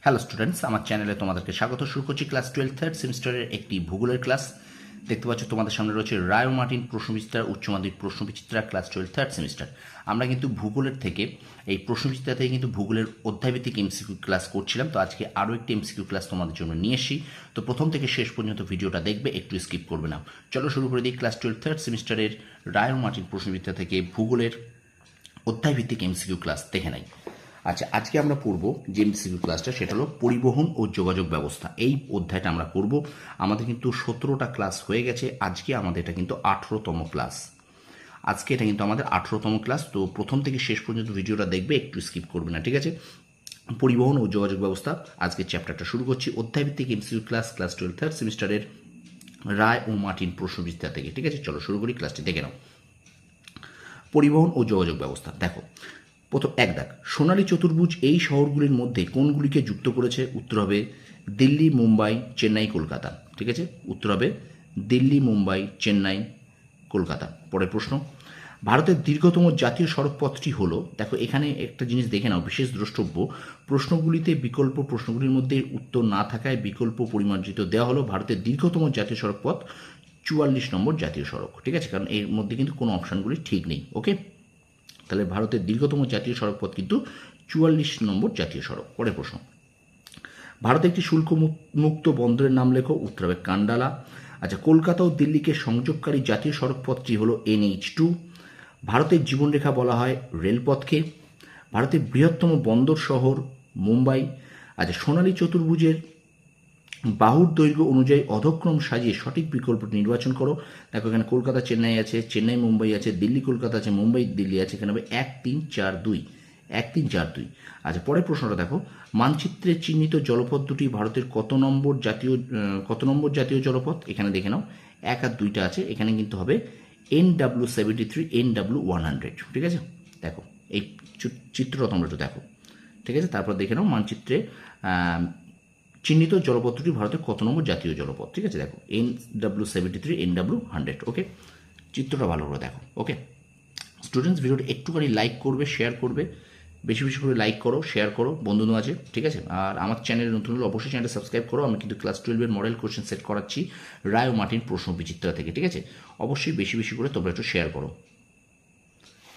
Hello students, আমার চ্যানেলে তোমাদেরকে স্বাগত। শুরু করছি ক্লাস 12 থার্ড সেমিস্টারের একটি ভূগোলের ক্লাস। দেখতে পাচ্ছ তোমাদের সামনে রয়েছে রায় ও মার্টিন প্রশ্নবিচিত্রা উচ্চ মাধ্যমিক প্রশ্নবিচিত্রা ক্লাস 12 থার্ড সেমিস্টার। আমরা কিন্তু ভূগোলের থেকে এই প্রশ্নবিচিত্রা থেকে কিন্তু ভূগোলের অধ্যায়ভিত্তিক এমসিকিউ ক্লাস করছিলাম। তো আজকে আরও একটি এমসিকিউ ক্লাস তোমাদের জন্য নিয়ে এসেছি। তো প্রথম থেকে শেষ পর্যন্ত ভিডিওটা দেখবে, একটু স্কিপ করবে না। চলো শুরু করে দিই ক্লাস 12 থার্ড সেমিস্টারের রায় ও মার্টিন প্রশ্নবিচিত্রা থেকে ভূগোলের অধ্যায়ভিত্তিক এমসিকিউ ক্লাস দেখে নাই। আচ্ছা, আজকে আমরা পড়ব যে এমসিকিউ ক্লাসটা, সেটা হলো পরিবহন ও যোগাযোগ ব্যবস্থা। এই অধ্যায়টা আমরা করব। আমাদের কিন্তু 17টা ক্লাস হয়ে গেছে, আজকে আমাদের এটা কিন্তু 18তম ক্লাস। আজকে এটা কিন্তু আমাদের 18তম ক্লাস। তো প্রথম থেকে শেষ পর্যন্ত ভিডিওটা দেখবে, একটু স্কিপ করবে না, ঠিক আছে? পরিবহন ও যোগাযোগ ব্যবস্থা আজকের চ্যাপ্টারটা শুরু করছি। অধ্যায়ভিত্তিক এমসিকিউ ক্লাস 12 থার্ড সেমিস্টারের রায় ও মার্টিন প্রশ্নবিচিত্রা থেকে, ঠিক আছে? চলো শুরু করি, ক্লাসটি দেখে নাও। পরিবহন ও যোগাযোগ ব্যবস্থা দেখো। প্রথম এক দাগ, সোনালী চতুর্ভুজ এই শহরগুলির মধ্যে কোনগুলিকে যুক্ত করেছে? উত্তর হবে দিল্লি, মুম্বাই, চেন্নাই, কলকাতা। ঠিক আছে, উত্তর হবে দিল্লি, মুম্বাই, চেন্নাই, কলকাতা। পরের প্রশ্ন, ভারতের দীর্ঘতম জাতীয় সড়কপথটি হলো, দেখো এখানে একটা জিনিস দেখে নাও, বিশেষ দ্রষ্টব্য, প্রশ্নগুলিতে বিকল্প, প্রশ্নগুলির মধ্যে উত্তর না থাকায় বিকল্প পরিমার্জিত দেওয়া হলো। ভারতের দীর্ঘতম জাতীয় সড়কপথ 44 নম্বর জাতীয় সড়ক। ঠিক আছে, কারণ এর মধ্যে কিন্তু কোনো অপশানগুলি ঠিক নেই। ওকে, তাহলে ভারতের দীর্ঘতম জাতীয় সড়কপথ কিন্তু 44 নম্বর জাতীয় সড়ক। পরের প্রশ্ন, ভারতে একটি শুল্ক মুক্ত বন্দরের নাম লেখো। উত্তর হবে কান্ডালা। আচ্ছা, কলকাতা ও দিল্লিকে সংযোগকারী জাতীয় সড়কপথটি হলো NH2। ভারতের জীবনরেখা বলা হয় রেলপথকে। ভারতের বৃহত্তম বন্দর শহর মুম্বাই। আচ্ছা, সোনালী চতুর্ভুজের বাহুর দৈর্ঘ্য অনুযায়ী অধক্রম সাজিয়ে সঠিক বিকল্প নির্বাচন করো। দেখো এখানে কলকাতা চেন্নাই আছে, চেন্নাই মুম্বাই আছে, দিল্লি কলকাতা আছে, মুম্বাই দিল্লি আছে। এখানে হবে 1 3 4 2, 1 3 4 2। আচ্ছা, পরের প্রশ্নটা দেখো, মানচিত্রে চিহ্নিত জলপথ দুটি ভারতের কত নম্বর জাতীয় জলপথ? এখানে দেখে নাও 1 আর 2টা আছে, এখানে কিন্তু হবে NW73, NW100। ঠিক আছে, দেখো এই চিত্রটা তোমরা একটু দেখো। ঠিক আছে, তারপর দেখে নাও মানচিত্রে চিহ্নিত জলপথটি ভারতের কত নম্বর জাতীয় জলপথ। ঠিক আছে, দেখো NW73, NW100। ওকে, চিত্রটা ভালো করে দেখো। ওকে স্টুডেন্টস, ভিডিওটি একটুখানি লাইক করবে, শেয়ার করবে, বেশি বেশি করে লাইক করো, শেয়ার করো বন্ধু আছে। ঠিক আছে, আর আমার চ্যানেলে নতুন হলে অবশ্যই চ্যানেলটা সাবস্ক্রাইব করো। আমি কিন্তু ক্লাস 12-এর মডেল কোশ্চেন সেট করাচ্ছি রায় ও মার্টিন প্রশ্নবিচিত্রা থেকে। ঠিক আছে, অবশ্যই বেশি বেশি করে তোমরা একটু শেয়ার করো।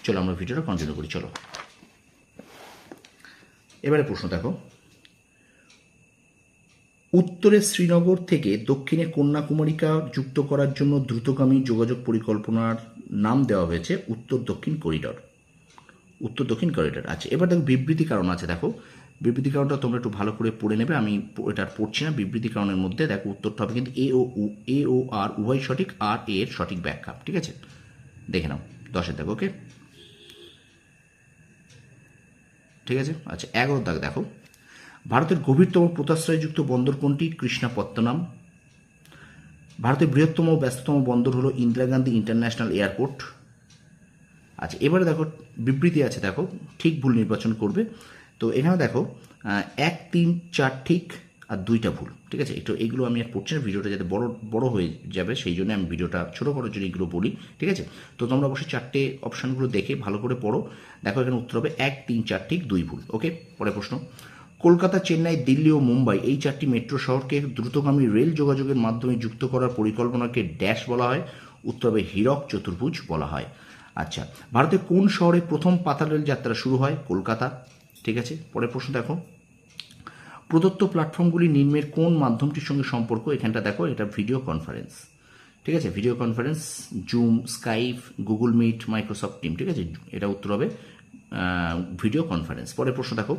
চলো আমরা ভিডিওটা কন্টিনিউ করি। চলো এবারে প্রশ্ন দেখো, উত্তরে শ্রীনগর থেকে দক্ষিণে কন্যাকুমারিকা যুক্ত করার জন্য দ্রুতগামী যোগাযোগ পরিকল্পনার নাম দেওয়া হয়েছে উত্তর দক্ষিণ করিডর। উত্তর দক্ষিণ করিডর। আচ্ছা, এবার দেখো বিবৃতি কারণ আছে। দেখো বিবৃতি কারণটা তোমরা একটু ভালো করে পড়ে নেবে, আমি এটা পড়ছি না। বিবৃতি কারণের মধ্যে দেখো উত্তরটা হবে কিন্তু এ ও আর উভয় সঠিক, আর এ এর সঠিক ব্যাখ্যা। ঠিক আছে, দেখে নাও 10-এর দেখো। ওকে, ঠিক আছে। আচ্ছা, 11 দাগ দেখো, ভারতের গভীরতম পোতাশ্রয়যুক্ত বন্দর কোনটি? কৃষ্ণাপত্তনম। ভারতের বৃহত্তম ও ব্যস্ততম বন্দর হলো ইন্দিরা গান্ধী ইন্টারন্যাশনাল এয়ারপোর্ট। আচ্ছা, এবারে দেখো বিবৃতি আছে, দেখো ঠিক ভুল নির্বাচন করবে। তো এখানে দেখো 1 3 4 ঠিক আর 2টা ভুল। ঠিক আছে, একটু এগুলো আমি আর পড়ছি না, ভিডিওটা যাতে বড় হয়ে যাবে সেই জন্য আমি ভিডিওটা ছোটো করার জন্য এগুলো বলি। ঠিক আছে, তো তোমরা অবশ্যই 4টে অপশানগুলো দেখে ভালো করে পড়ো। দেখো এখানে উত্তর হবে 1 3 4 ঠিক 2 ভুল। ওকে, পরের প্রশ্ন, কলকাতা, চেন্নাই, দিল্লি ও মুম্বাই এই 4টি মেট্রো শহরকে দ্রুতগামী রেল যোগাযোগের মাধ্যমে যুক্ত করার পরিকল্পনাকে ড্যাশ বলা হয়? উত্তর হবে হীরক চতুর্ভুজ বলা হয়। আচ্ছা, ভারতের কোন শহরে প্রথম পাতাল রেল যাত্রা শুরু হয়? কলকাতা। ঠিক আছে, পরের প্রশ্ন দেখো, প্রদত্ত প্ল্যাটফর্মগুলি নিম্নের কোন মাধ্যমটির সঙ্গে সম্পর্ক? এখানটা দেখো, এটা ভিডিও কনফারেন্স। ঠিক আছে, video conference, Zoom, Skype, Google Meet, Microsoft team. ঠিক আছে, এটা উত্তর হবে ভিডিও কনফারেন্স। পরের প্রশ্ন দেখো,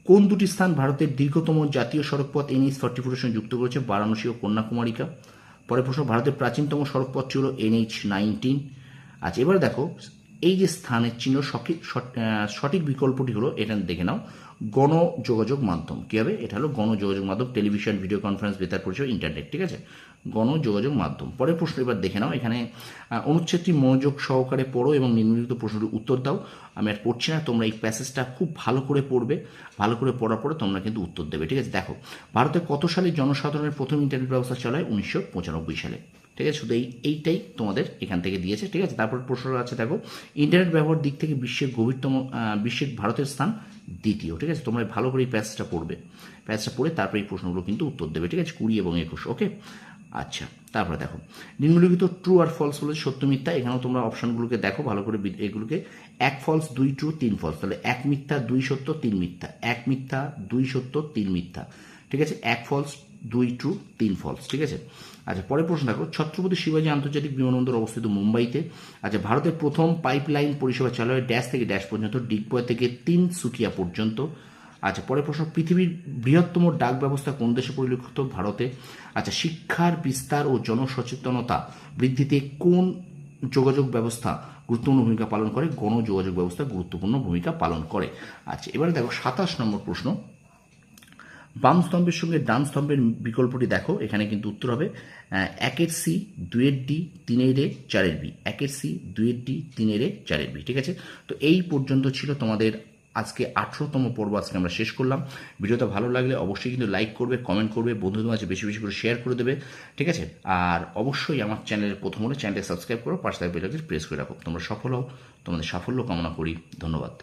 কোন দুটি স্থান ভারতের দীর্ঘতম জাতীয় সড়কপথ NH44 সঙ্গে যুক্ত করেছে? বারাণসী ও কন্যাকুমারিকা। পরের প্রশ্ন, ভারতের প্রাচীনতম সড়কপথটি হল NH19। আচ্ছা, এবার দেখো এই যে স্থানের চিহ্ন, সঠিক বিকল্পটি হলো, এটা দেখে নাও, গণযোগাযোগ মাধ্যম। কী হবে? এটা হলো গণযোগাযোগ মাধ্যম, টেলিভিশন, ভিডিও কনফারেন্স, বেতার পরিষেবা, ইন্টারনেট। ঠিক আছে, গণযোগাযোগ মাধ্যম। পরের প্রশ্ন এবার দেখে নাও, এখানে অনুচ্ছেদটি মনোযোগ সহকারে পড়ো এবং নিম্নলিখিত প্রশ্নটির উত্তর দাও। আমি আর পড়ছি না, তোমরা এই প্যাসেজটা খুব ভালো করে পড়বে। ভালো করে পড়ার পরে তোমরা কিন্তু উত্তর দেবে। ঠিক আছে, দেখো ভারতে কত সালে জনসাধারণের প্রথম ইন্টারনেট ব্যবস্থা চালায়? 1995 সালে। ঠিক আছে, শুধু এইটাই তোমাদের এখান থেকে দিয়েছে। ঠিক আছে, তারপর প্রশ্ন আছে দেখো, ইন্টারনেট ব্যবহার দিক থেকে বিশ্বের ভারতের স্থান দ্বিতীয়। ঠিক আছে, তোমরা ভালো করে এই প্যাসেজটা পড়বে, প্যাসেজটা পড়ে তারপরে এই প্রশ্নগুলো কিন্তু উত্তর দেবে। ঠিক আছে, 20 এবং 21। ওকে, আচ্ছা তারপরে দেখো নিম্নলিখিত ট্রু আর ফলস হলো সত্য মিথ্যা। এখানেও তোমরা অপশনগুলোকে দেখো ভালো করে, এগুলোকে 1 ফলস 2 ট্রু 3 ফলস, তাহলে 1 মিথ্যা 2 সত্য 3 মিথ্যা, 1 মিথ্যা 2 সত্য 3 মিথ্যা। ঠিক আছে, 1 ফলস 2 ট্রু 3 ফলস। ঠিক আছে, আচ্ছা পরের প্রশ্ন দেখো, ছত্রপতি শিবাজী আন্তর্জাতিক বিমানবন্দর অবস্থিত মুম্বাইতে। আচ্ছা ভারতের প্রথম পাইপলাইন পরিষেবা চালু হয় ড্যাশ থেকে ড্যাশ পর্যন্ত, ডিগবয় থেকে তিনসুকিয়া পর্যন্ত। আচ্ছা পরের প্রশ্ন, পৃথিবীর বৃহত্তম ডাক ব্যবস্থা কোন দেশে পরিলক্ষিত? ভারতে। আচ্ছা শিক্ষার বিস্তার ও জনসচেতনতা বৃদ্ধিতে কোন যোগাযোগ ব্যবস্থা গুরুত্বপূর্ণ ভূমিকা পালন করে? গণযোগাযোগ ব্যবস্থা গুরুত্বপূর্ণ ভূমিকা পালন করে। আচ্ছা এবারে দেখো 27 নম্বর প্রশ্ন, বাম স্তম্ভের সঙ্গে ডান স্তম্ভের বিকল্পটি দেখো। এখানে কিন্তু উত্তর হবে 1 C 2 D 3 4 B, 1 C 2 D 3 4 B. ঠিক আছে, তো এই পর্যন্ত ছিল তোমাদের আজকে 18তম পর্ব আজকে আমরা শেষ করলাম। ভিডিওটা ভালো লাগলে অবশ্যই কিন্তু লাইক করবে, কমেন্ট করবে, বন্ধুদের মাঝে বেশি বেশি করে শেয়ার করে দেবে। ঠিক আছে, আর অবশ্যই আমার চ্যানেলের প্রথম হলে চ্যানেলটি সাবস্ক্রাইব করো, পাশে বেল আইকনটি প্রেস করে রাখো। তোমরা সফল হও, তোমাদের সাফল্য কামনা করি। ধন্যবাদ।